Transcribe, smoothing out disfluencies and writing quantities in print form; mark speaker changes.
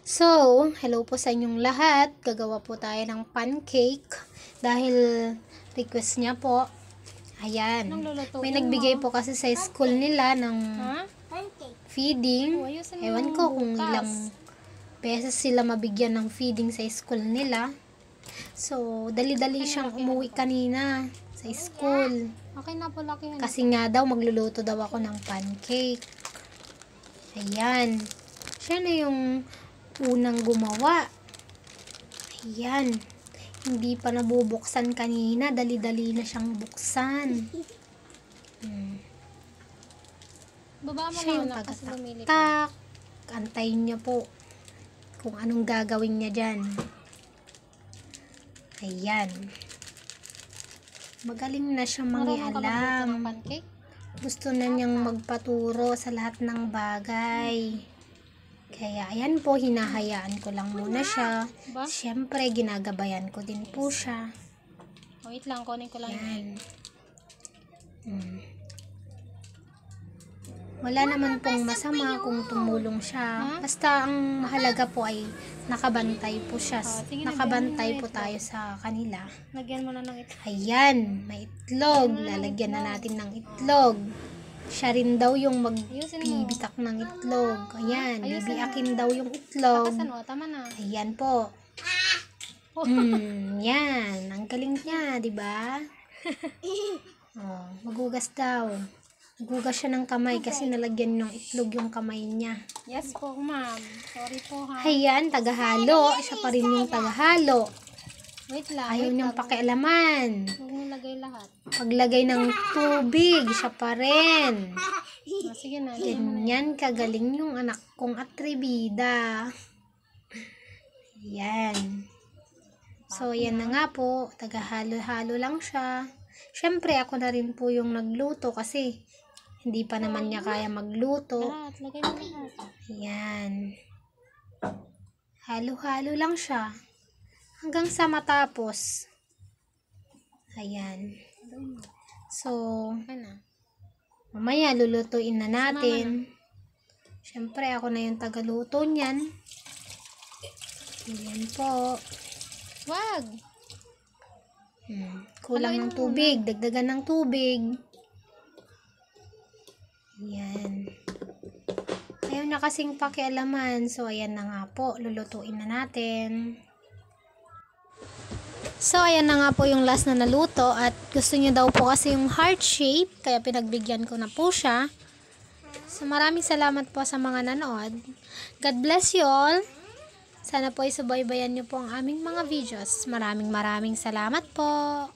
Speaker 1: So, hello po sa inyong lahat. Gagawa po tayo ng pancake dahil request niya po. Ayan. May nagbigay po kasi sa school nila ng feeding. Ewan ko kung ilang beses sila mabigyan ng feeding sa school nila. So, dali-dali siyang umuwi kanina sa school. Kasi nga daw, magluluto daw ako ng pancake. Ayan. Siya na yung unang gumawa. Ayan. Hindi pa nabubuksan kanina. Dali-dali na siyang buksan.
Speaker 2: Baba mo
Speaker 1: Siya yung
Speaker 2: na kasi bumili
Speaker 1: tagatak. Antayin niya po kung anong gagawin niya dyan. Ayan. Magaling na siya mangialam.
Speaker 2: Pancake?
Speaker 1: Gusto na niyang magpaturo sa lahat ng bagay. Kaya ayan po, hinahayaan ko lang muna siya. Siyempre, ginagabayan ko din po siya.
Speaker 2: Wait lang, kunin ko lang
Speaker 1: Ayan. Wala naman pong masama kung tumulong siya. Basta ang mahalaga po ay nakabantay po siya. Nakabantay po tayo sa kanila.
Speaker 2: Lagyan mo na ng ito.
Speaker 1: Ayan, may itlog. Lalagyan na natin ng itlog. Siya rin daw yung magbibitak ng itlog. Ayan, bibiakin daw yung itlog.
Speaker 2: Tama na.
Speaker 1: Ayan po. Yan. Ang galing niya, di ba? Oh, magugas daw. Nagugas siya ng kamay kasi nalagyan ng itlog yung kamay niya.
Speaker 2: Yes po, ma'am. Sorry po, ha.
Speaker 1: Ayan, tagahalo. Siya pa rin yung tagahalo.
Speaker 2: Wait lang.
Speaker 1: Ayaw niyang pakialaman.
Speaker 2: Huwag mo lagay lahat.
Speaker 1: Paglagay ng tubig, siya pa rin.
Speaker 2: Sige na.
Speaker 1: Ganyan kagaling yung anak kong atribida. Yan. So, yan na nga po. Tagahalo-halo lang siya. Siyempre, ako na rin po yung nagluto kasi hindi pa naman niya kaya magluto.
Speaker 2: Lahat. Lagay mo lahat.
Speaker 1: Yan. Halo-halo lang siya. Hanggang sa matapos. Ayan. So, mamaya lulutuin na natin. Siyempre, ako na yung tagaluto niyan. Ayan po.
Speaker 2: Wag!
Speaker 1: Kulang ng tubig. Dagdagan ng tubig. Ayan. Ayaw na kasing pakialaman. So, ayan na nga po. Lulutuin na natin. So, ayan na nga po yung last na naluto. At gusto niya daw po kasi yung heart shape. Kaya pinagbigyan ko na po siya. So, maraming salamat po sa mga nanood. God bless you all. Sana po isubaybayan niyo po ang aming mga videos. Maraming salamat po.